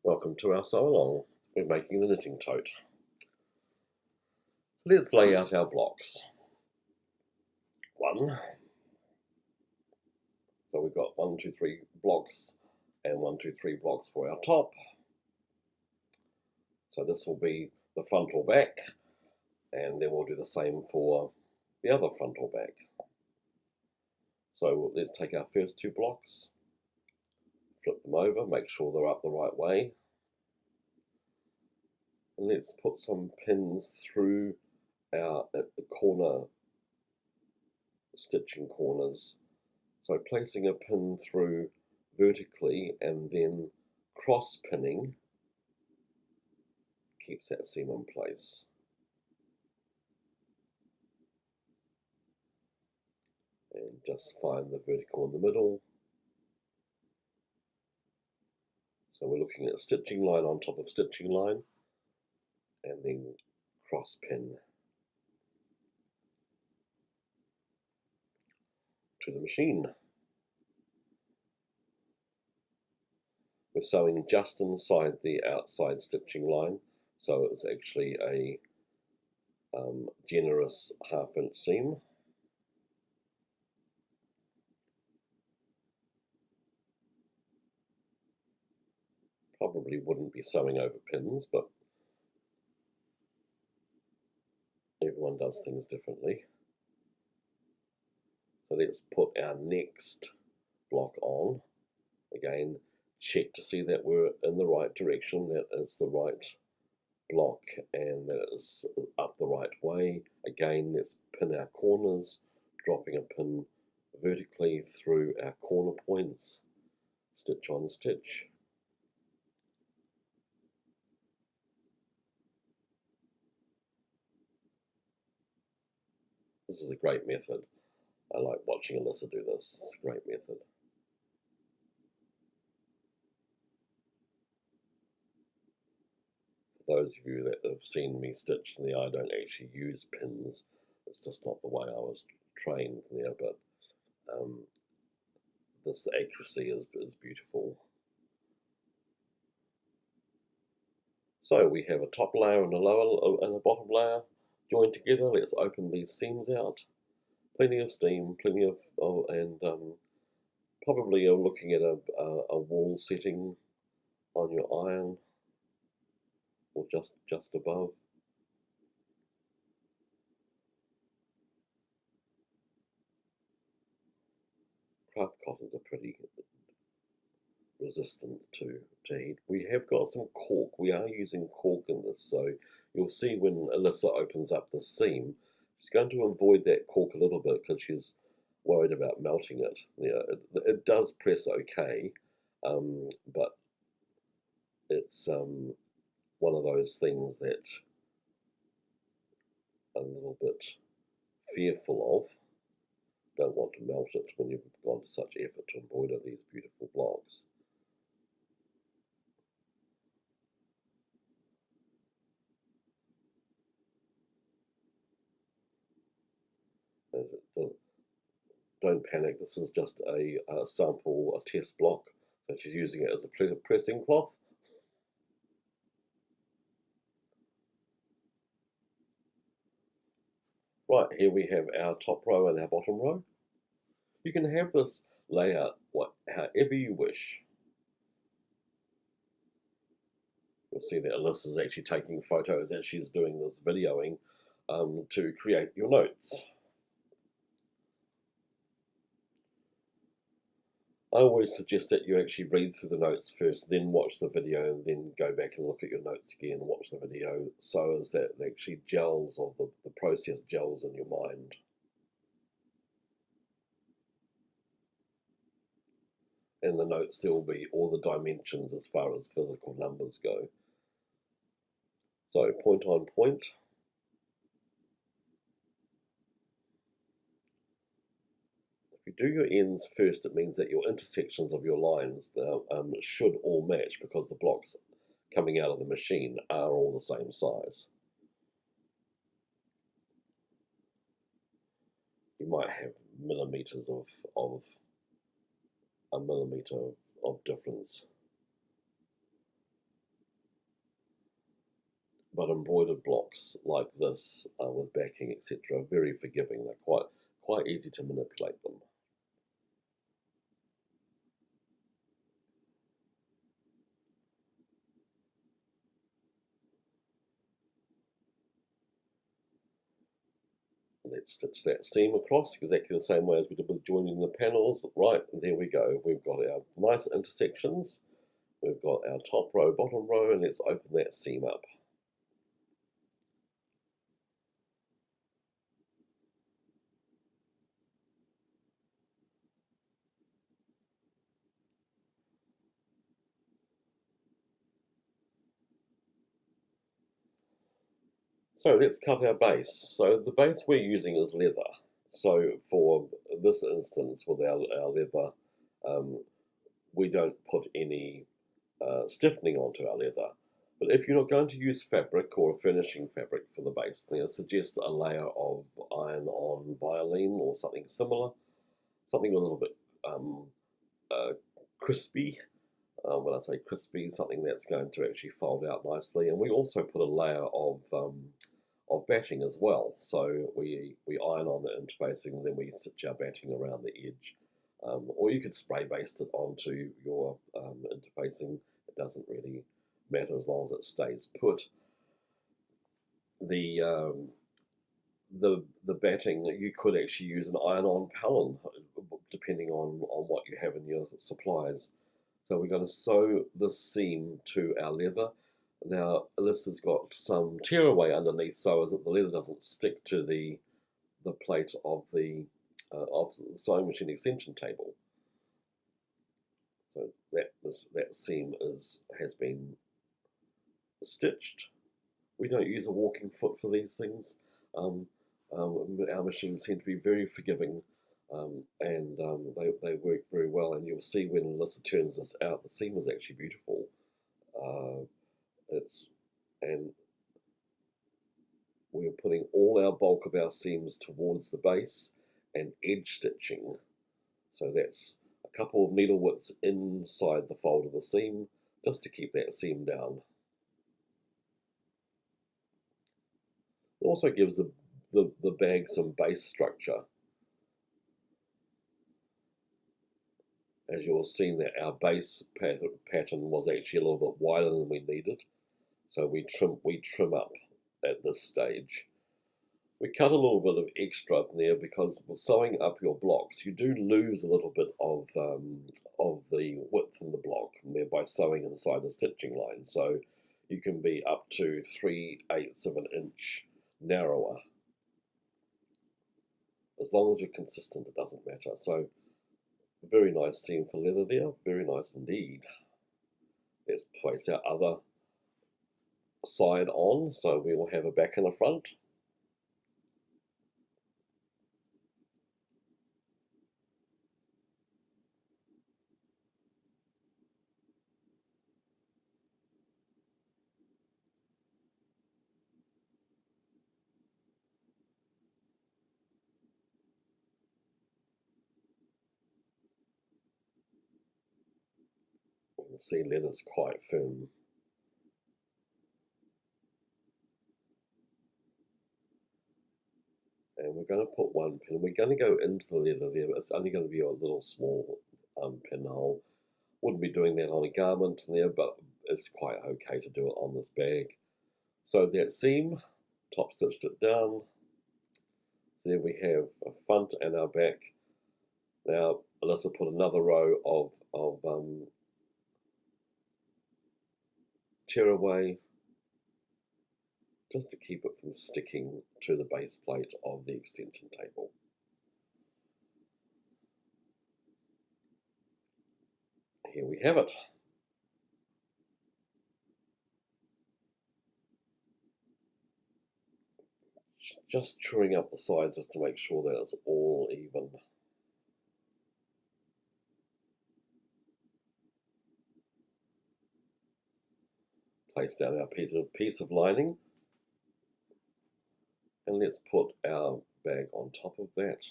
Welcome to our sew along. We're making the knitting tote. Let's lay out our blocks. So we've got 1, 2, 3 blocks and 1, 2, 3 blocks for our top. So this will be the front or back, and then we'll do the same for the other front or back. So let's take our first 2 blocks, flip them over, make sure they're up the right way. And let's put some pins through our at the corner stitching corners. So placing a pin through vertically and then cross pinning keeps that seam in place. And just find the vertical in the middle. So we're looking at stitching line on top of stitching line and then cross pin to the machine. We're sewing just inside the outside stitching line, so it's actually a generous 1/2 inch seam. Probably wouldn't be sewing over pins, but everyone does things differently. So let's put our next block on. Again, check to see that we're in the right direction, that it's the right block and that it's up the right way. Again, let's pin our corners, dropping a pin vertically through our corner points, stitch on stitch. This is a great method. I like watching Alyssa do this. It's a great method. For those of you that have seen me stitch in I don't actually use pins. It's just not the way I was trained there, but this accuracy is beautiful. So we have a top layer and a lower and a bottom layer joined together. Let's open these seams out. Plenty of steam, plenty of and probably you're looking at a wall setting on your iron, or just above. Craft cottons are pretty resistant to heat. We have got some cork. We are using cork in this, so you'll see when Alyssa opens up the seam, she's going to avoid that cork a little bit because she's worried about melting it. Yeah, it does press okay, but it's one of those things that I'm a little bit fearful of. Don't want to melt it when you've gone to such effort to embroider these beautiful blocks. Don't panic, this is just a sample, a test block. So she's using it as a pressing cloth. Right, here we have our top row and our bottom row. You can have this layout however you wish. You'll see that Alyssa's actually taking photos as she's doing this videoing to create your notes. I always suggest that you actually read through the notes first, then watch the video, and then go back and look at your notes again, watch the video, so as that it actually gels, or the process gels in your mind. In the notes there will be all the dimensions as far as physical numbers go. So point on point. If you do your ends first, it means that your intersections of your lines should all match, because the blocks coming out of the machine are all the same size. You might have millimeters of a millimeter of difference. but embroidered blocks like this with backing, etc., are very forgiving. They're quite easy to manipulate them. Let's stitch that seam across exactly the same way as we did with joining the panels. Right, there we go. We've got our nice intersections. We've got our top row, bottom row, and let's open that seam up. So let's cut our base. So the base we're using is leather. So for this instance, with our leather, um, we don't put any stiffening onto our leather. But if you're not going to use fabric or a finishing fabric for the base, then I suggest a layer of iron-on violin or something similar, something a little bit uh, crispy. When I say crispy, something that's going to actually fold out nicely. And we also put a layer of batting as well. So we iron on the interfacing, and then we stitch our batting around the edge. Or you could spray baste it onto your interfacing. It doesn't really matter as long as it stays put. The the batting, you could actually use an iron-on palin, depending on what you have in your supplies. So we're going to sew this seam to our leather. Now Alyssa's got some tear away underneath so as that the leather doesn't stick to the plate of the sewing machine extension table. So that seam has been stitched. We don't use a walking foot for these things. Um, our machines seem to be very forgiving, and they work very well. And you'll see when Alyssa turns this out, the seam is actually beautiful. Uh, it's and we're putting all our bulk of our seams towards the base and edge stitching. So that's a couple of needle widths inside the fold of the seam just to keep that seam down. It also gives the bag some base structure. As you'll have seen, that our base pattern was actually a little bit wider than we needed. So we trim up at this stage. We cut a little bit of extra there because with sewing up your blocks, you do lose a little bit of the width in the block, and thereby sewing inside the stitching line. So you can be up to 3/8 of an inch narrower. As long as you're consistent, it doesn't matter. So very nice seam for leather there, very nice indeed. Let's place our other side on, so we will have a back and a front. You can see leather's quite firm. And we're going to put one pin. We're going to go into the leather there, but it's only going to be a little small pinhole. Wouldn't be doing that on a garment there, but it's quite okay to do it on this bag. So that seam, top stitched it down. There we have a front and our back. Now Alyssa put another row of tear away, just to keep it from sticking to the base plate of the extension table. Here we have it. Just truing up the sides just to make sure that it's all even. Place down our piece of lining, and let's put our bag on top of that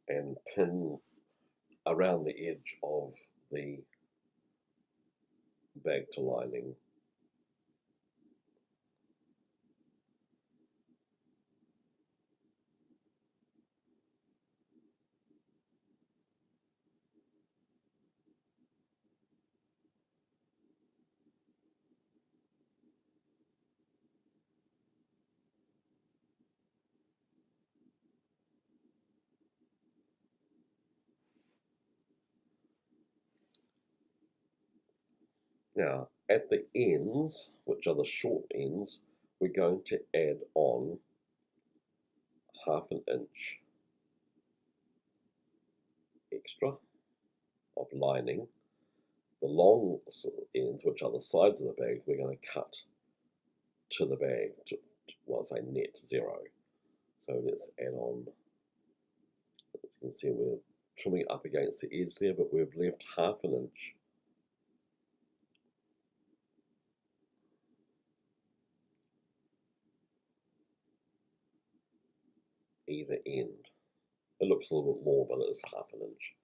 and pin around the edge of the bag to lining. Now, at the ends, which are the short ends, we're going to add on 1/2 inch extra of lining. The long ends, which are the sides of the bag, we're going to cut to the bag, well, say net 0. So let's add on, as you can see, we're trimming up against the edge there, but we've left 1/2 inch either end. It looks a little bit more, but it is 1/2 inch.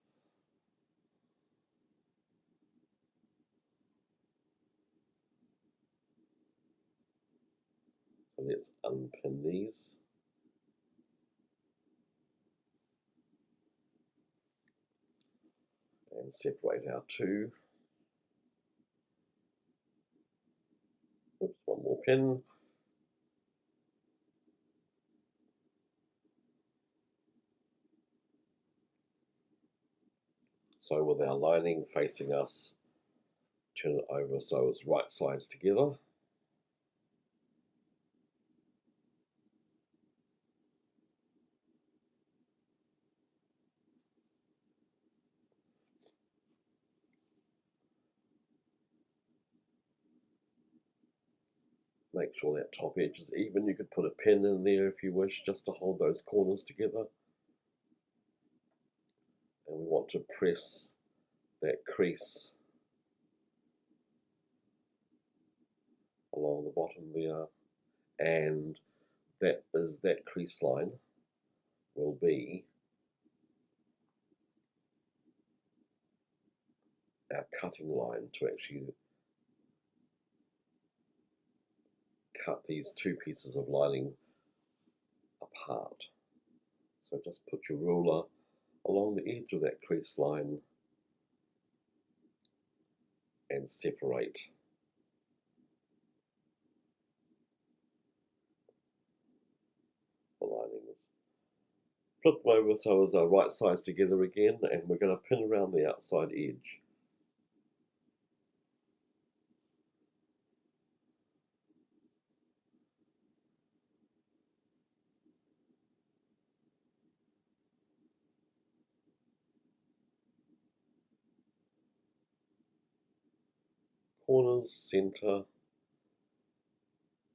So let's unpin these. And separate our two. Oops, one more pin. So with our lining facing us, turn it over so it's right sides together. Make sure that top edge is even. You could put a pin in there if you wish, just to hold those corners together. And we want to press that crease along the bottom there, and that crease line will be our cutting line to actually cut these two pieces of lining apart. So just put your ruler along the edge of that crease line and separate the linings. Flip them over so as they're right sides together again, and we're going to pin around the outside edge. Corners, center,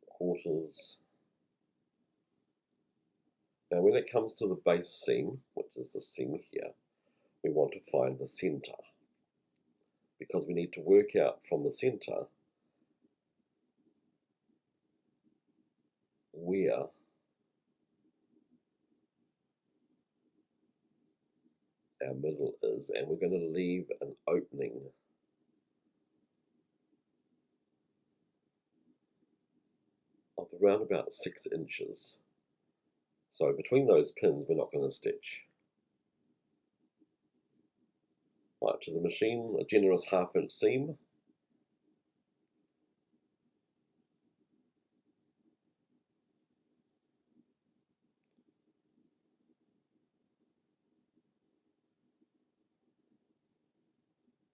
quarters. Now when it comes to the base seam, which is the seam here, we want to find the center, because we need to work out from the center where our middle is, and we're going to leave an opening of around about 6 inches. So between those pins we're not going to stitch. Right, to the machine, a generous 1/2 inch seam.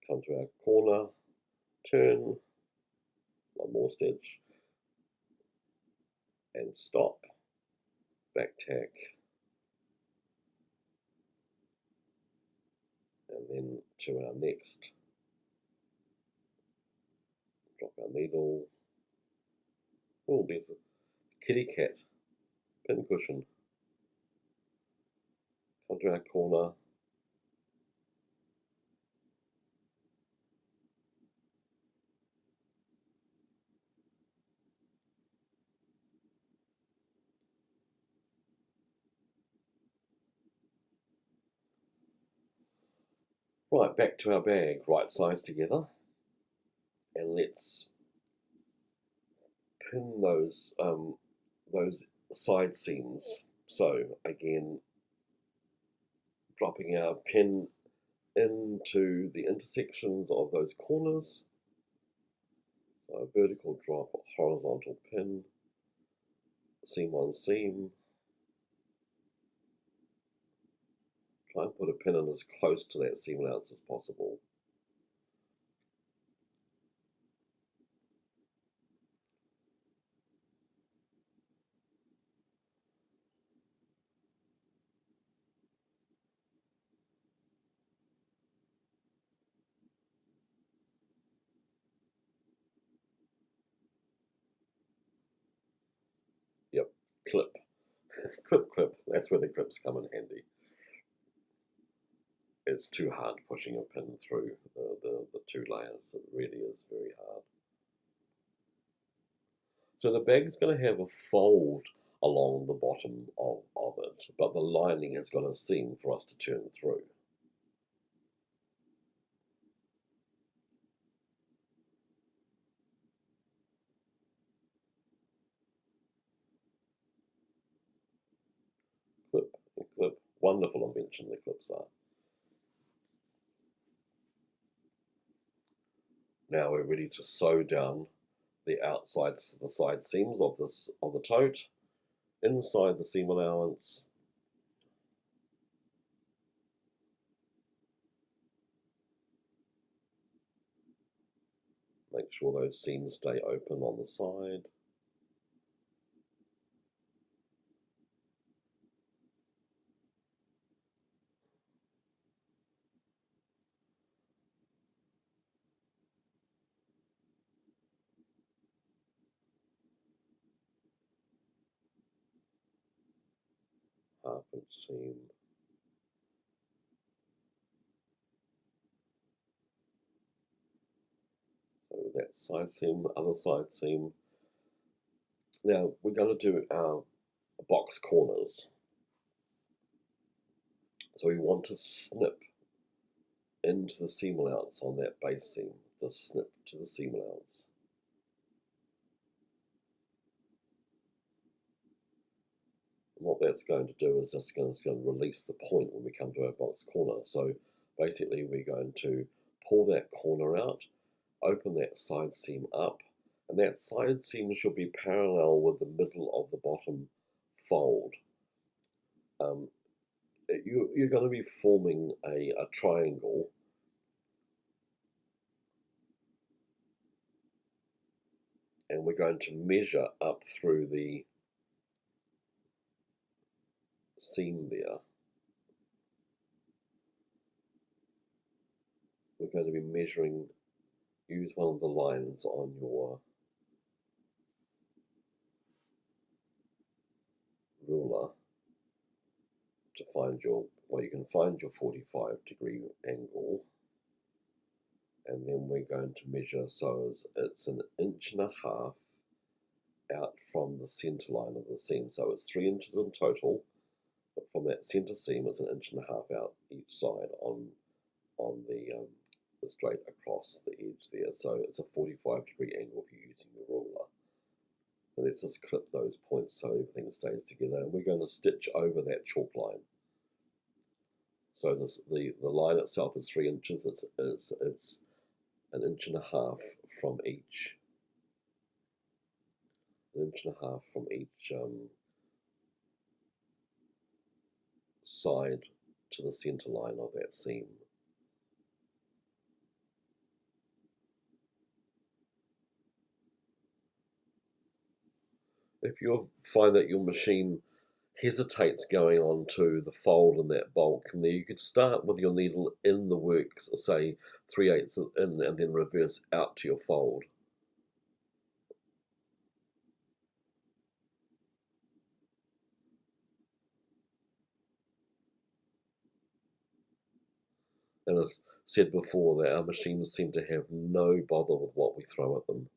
Come to our corner, turn, one more stitch, and stop, back tack, and then to our next, drop our needle. Oh, there's a kitty cat pin cushion. Come to our corner, right, back to our bag, right sides together. and let's pin those side seams. So again, dropping our pin into the intersections of those corners. So a vertical drop, horizontal pin, seam on seam. Try and put a pin in as close to that seam allowance as possible. Yep, clip, clip. That's where the clips come in handy. It's too hard pushing a pin through the two layers. It really is very hard. So the bag's going to have a fold along the bottom of it, but the lining has got a seam for us to turn through. Clip and clip. Wonderful invention the clips are. Now we're ready to sew down the outsides, the side seams of the tote, inside the seam allowance. Make sure those seams stay open on the side. Half-inch seam. So that side seam, the other side seam. Now we're going to do our box corners. So we want to snip into the seam allowance on that base seam. Just snip to the seam allowance. And what that's going to do is just going to release the point when we come to our box corner. So basically we're going to pull that corner out, open that side seam up, and that side seam should be parallel with the middle of the bottom fold. You're going to be forming a triangle, and we're going to measure up through the seam there. We're going to be measuring, use one of the lines on your ruler to find your, well, you can find your 45-degree angle, and then we're going to measure, so it's 1.5 inches out from the center line of the seam. So it's 3 inches in total, but from that center seam it's 1.5 inches out each side on the straight across the edge there. So it's a 45-degree angle if you're using the ruler. And let's just clip those points so everything stays together, and we're going to stitch over that chalk line. So the line itself is 3 inches. It's 1.5 inches from each. 1.5 inches from each side to the center line of that seam. If you find that your machine hesitates going on to the fold in that bulk, and there you could start with your needle in the works, say 3/8 in, and then reverse out to your fold. And as said before, that our machines seem to have no bother with what we throw at them.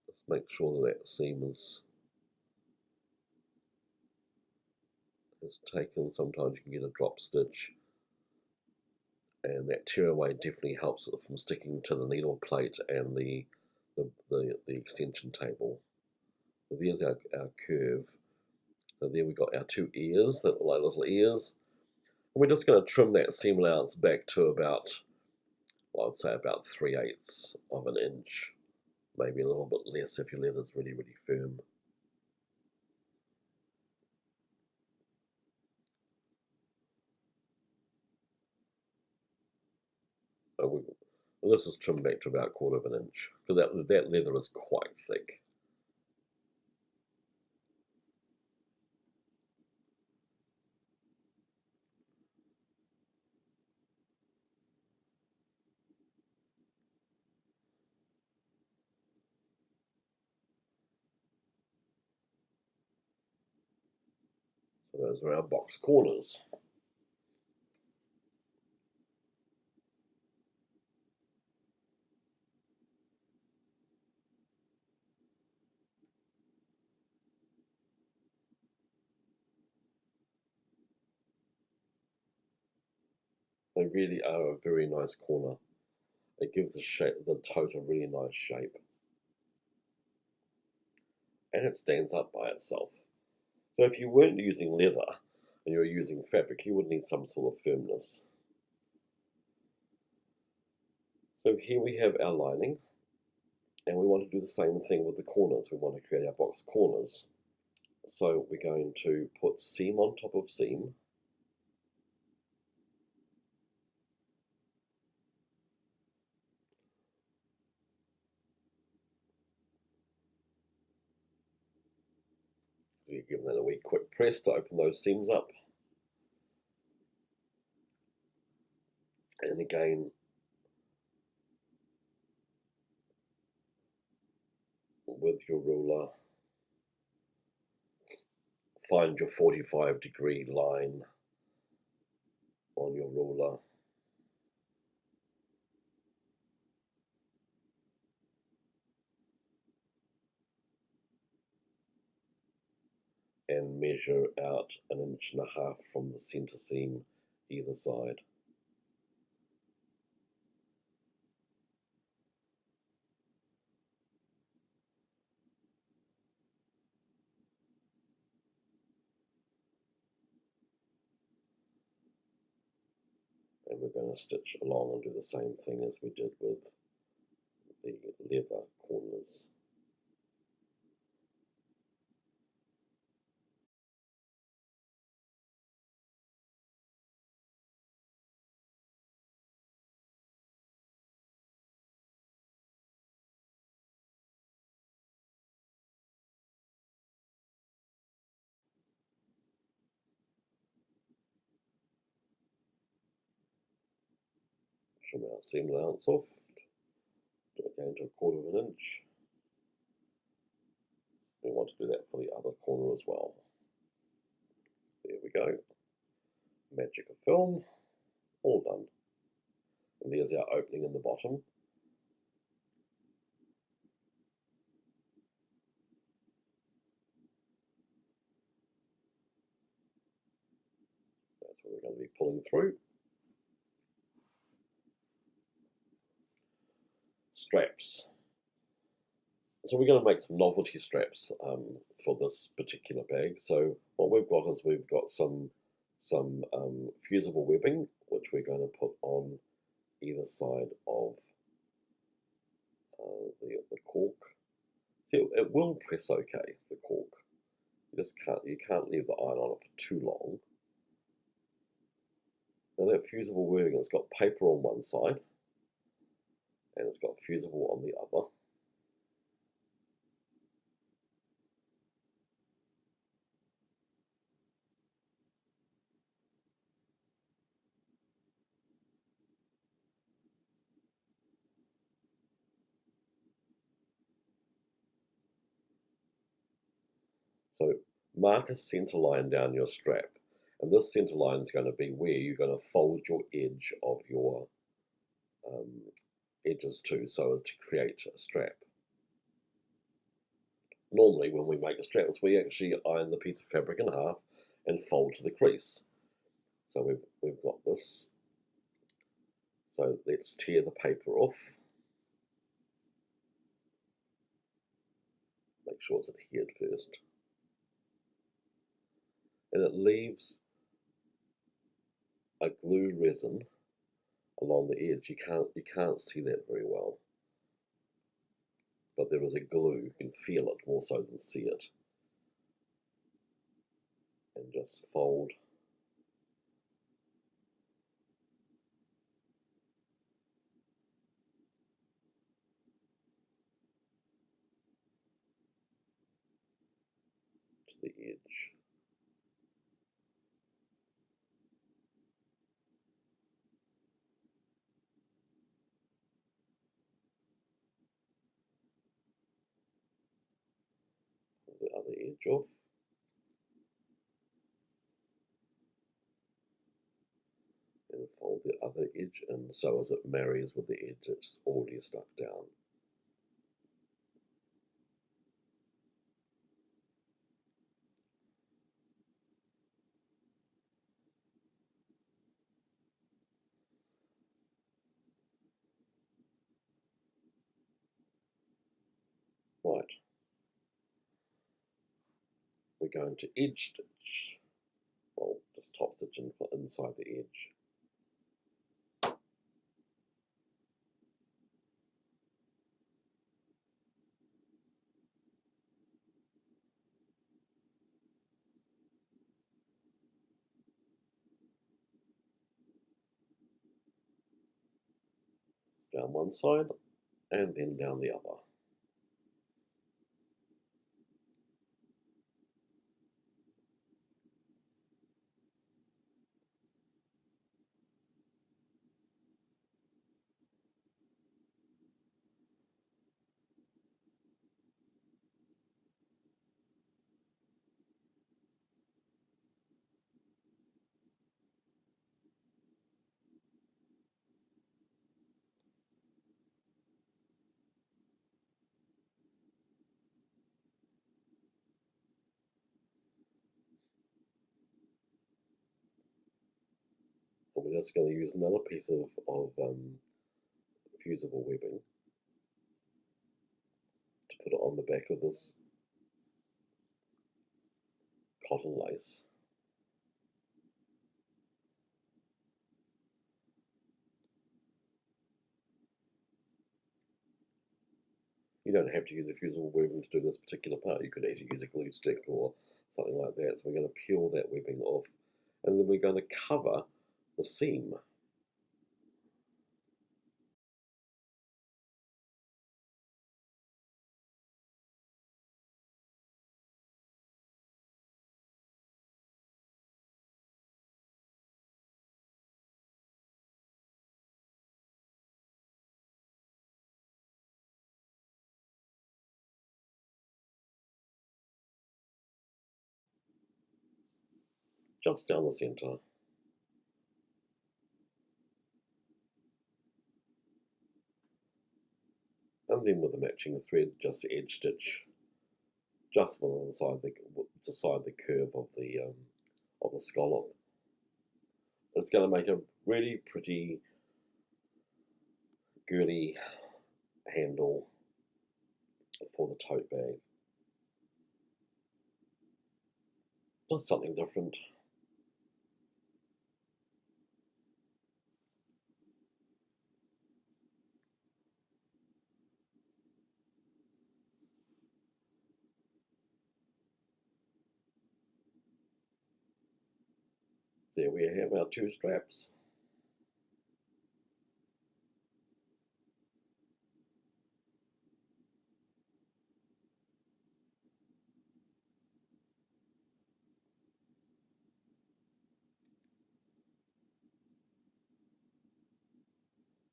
Just make sure that seam is taken. Sometimes you can get a drop stitch. and that tearaway definitely helps it from sticking to the needle plate and the extension table. So there's our curve. So there we got our two ears that are like little ears. And we're just going to trim that seam allowance back to about, well, I'd say about 3/8 of an inch, maybe a little bit less if your leather's really, really firm. So this is trimmed back to about 1/4 of an inch, because that leather is quite thick. So those are our box corners. They really are a very nice corner. It gives the tote a really nice shape. And it stands up by itself. So if you weren't using leather and you were using fabric, you would need some sort of firmness. So here we have our lining, and we want to do the same thing with the corners. We want to create our box corners. So we're going to put seam on top of seam. You give that a wee quick press to open those seams up. And again, with your ruler, find your 45-degree line on your ruler. And measure out 1.5 inches from the center seam either side. And we're going to stitch along and do the same thing as we did with the leather corners. Trim our seam allowance off, again to 1/4 of an inch. We want to do that for the other corner as well. There we go. Magic of film, all done. And there's our opening in the bottom. That's what we're going to be pulling through. Straps. So we're going to make some novelty straps for this particular bag. So what we've got is we've got some fusible webbing, which we're going to put on either side of the cork. See, it will press okay, the cork. You can't leave the iron on it for too long. And that fusible webbing, it's got paper on one side and it's got fusible on the other. So mark a center line down your strap, and this center line is going to be where you're going to fold your edge of your edges to, so as to create a strap. Normally when we make the straps, we actually iron the piece of fabric in half and fold to the crease. So we've got this So let's tear the paper off. Make sure it's adhered first. And it leaves a glue resin along the edge. You can't see that very well, but there is a glue. You can feel it more so than see it. And just fold to the edge. Pull the other edge off. And fold the other edge in so as it marries with the edge that's already stuck down. Right, we're going to edge stitch, well, just top stitch in inside the edge. Down one side and then down the other. And we're just going to use another piece of fusible webbing to put it on the back of this cotton lace. You don't have to use a fusible webbing to do this particular part. You could actually use a glue stick or something like that. So we're going to peel that webbing off, and then we're going to cover the seam. Just down the centre. And then with the matching thread, just edge stitch just inside the curve of the scallop. It's going to make a really pretty girly handle for the tote bag. Just something different. There we have our two straps.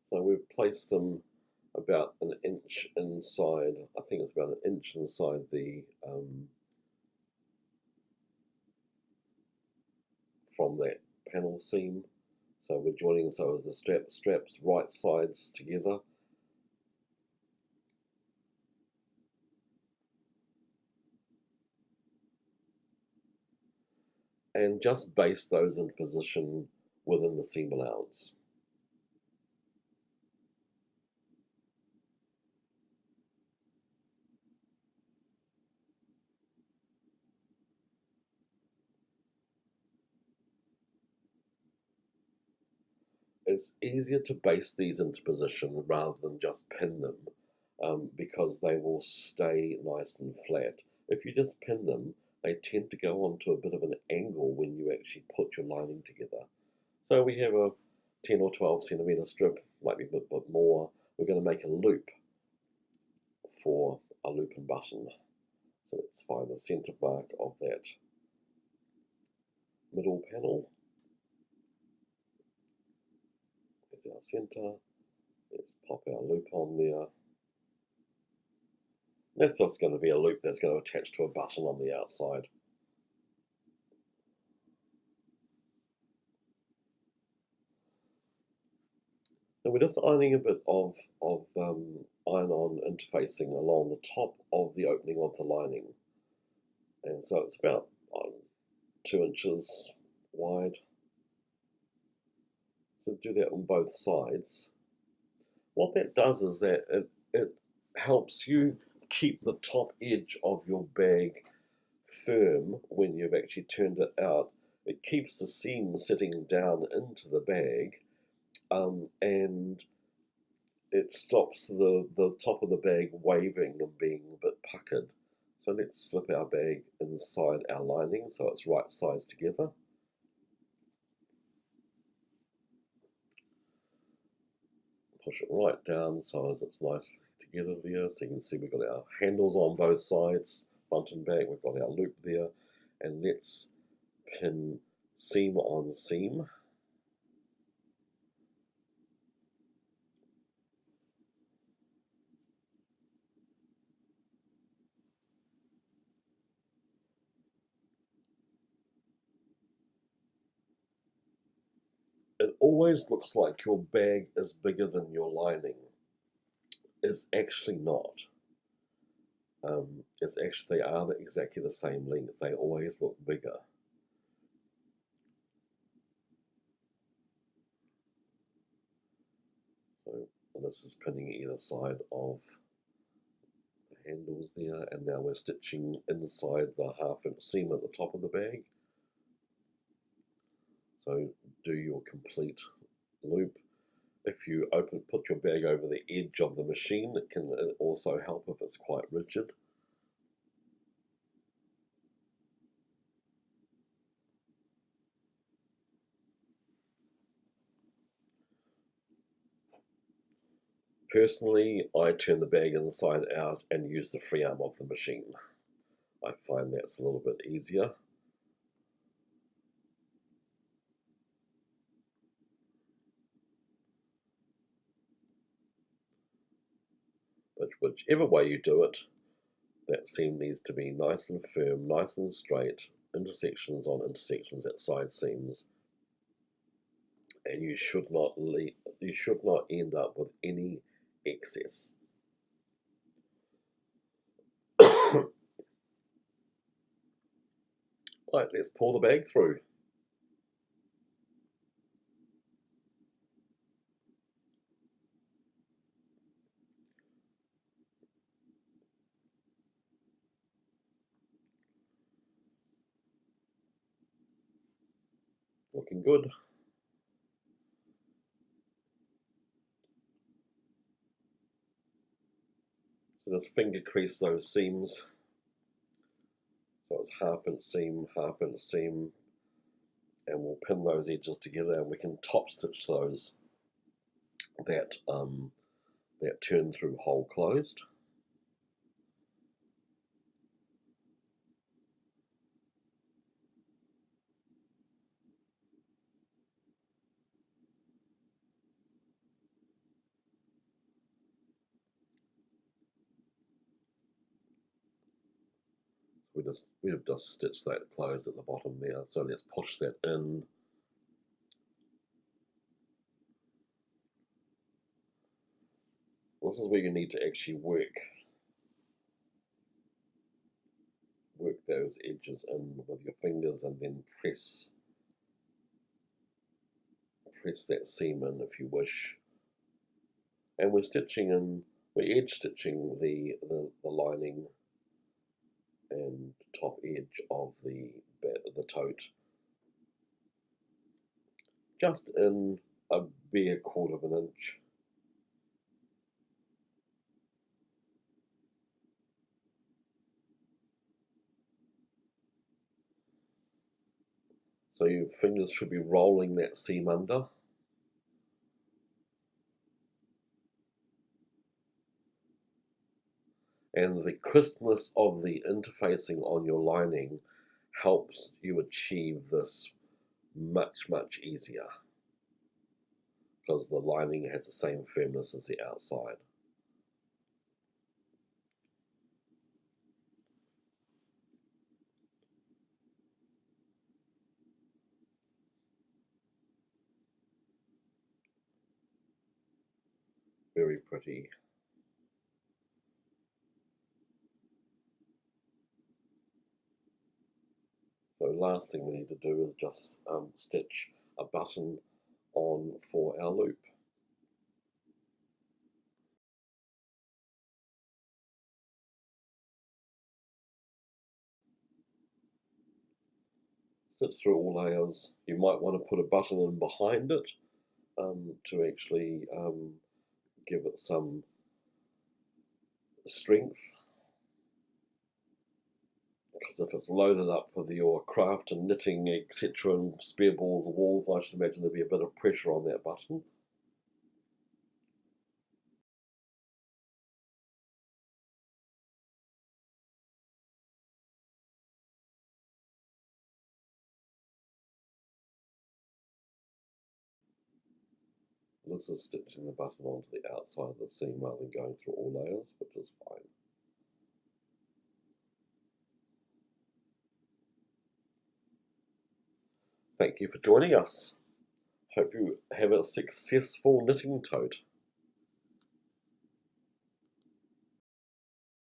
So we've placed them about an inch inside, I think it's about an inch inside the from that panel seam. So we're joining so as the straps right sides together. And just base those into position within the seam allowance. it's easier to base these into position rather than just pin them, because they will stay nice and flat. If you just pin them, they tend to go onto a bit of an angle when you actually put your lining together. So we have a 10 or 12 centimetre strip, might be a bit more. We're going to make a loop for a loop and button. So let's find the centre mark of that middle panel. There's our centre. Let's pop our loop on there. That's just going to be a loop that's going to attach to a button on the outside. And we're just ironing a bit of iron-on interfacing along the top of the opening of the lining. And so it's about 2 inches wide. So do that on both sides. What that does is that it helps you keep the top edge of your bag firm when you've actually turned it out. It keeps the seam sitting down into the bag, and it stops the top of the bag waving and being a bit puckered. So let's slip our bag inside our lining so it's right sides together. Push it right down so as it's nicely together there. So you can see we've got our handles on both sides, front and back. We've got our loop there. And let's pin seam on seam. It always looks like your bag is bigger than your lining. It's actually not. It's actually, they are exactly the same length. They always look bigger. So this is pinning either side of the handles there, and now we're stitching inside the 1/2 inch seam at the top of the bag. So do your complete loop. If you put your bag over the edge of the machine, it can also help if it's quite rigid. Personally, I turn the bag inside out and use the free arm of the machine. I find that's a little bit easier. But whichever way you do it, that seam needs to be nice and firm, nice and straight, intersections on intersections at side seams, and you should not end up with any excess. Right, let's pull the bag through. Looking good. So just finger crease those seams. So it's 1/2 inch seam, 1/2 inch seam, and we'll pin those edges together, and we can top stitch those that turn through hole closed. We've just stitched that closed at the bottom there. So let's push that in. This is where you need to actually work those edges in with your fingers, and then press that seam in if you wish. And we're edge stitching the lining and top edge of the tote just in a bare 1/4 of an inch. So your fingers should be rolling that seam under. And the crispness of the interfacing on your lining helps you achieve this much, much easier, because the lining has the same firmness as the outside. Very pretty. So last thing we need to do is just stitch a button on for our loop. Stitch through all layers. You might want to put a button in behind it to actually give it some strength, because if it's loaded up with your craft and knitting, etc., and spare balls of wool, I should imagine there'd be a bit of pressure on that button. This is stitching the button onto the outside of the seam rather than going through all layers, which is fine. Thank you for joining us. Hope you have a successful knitting tote.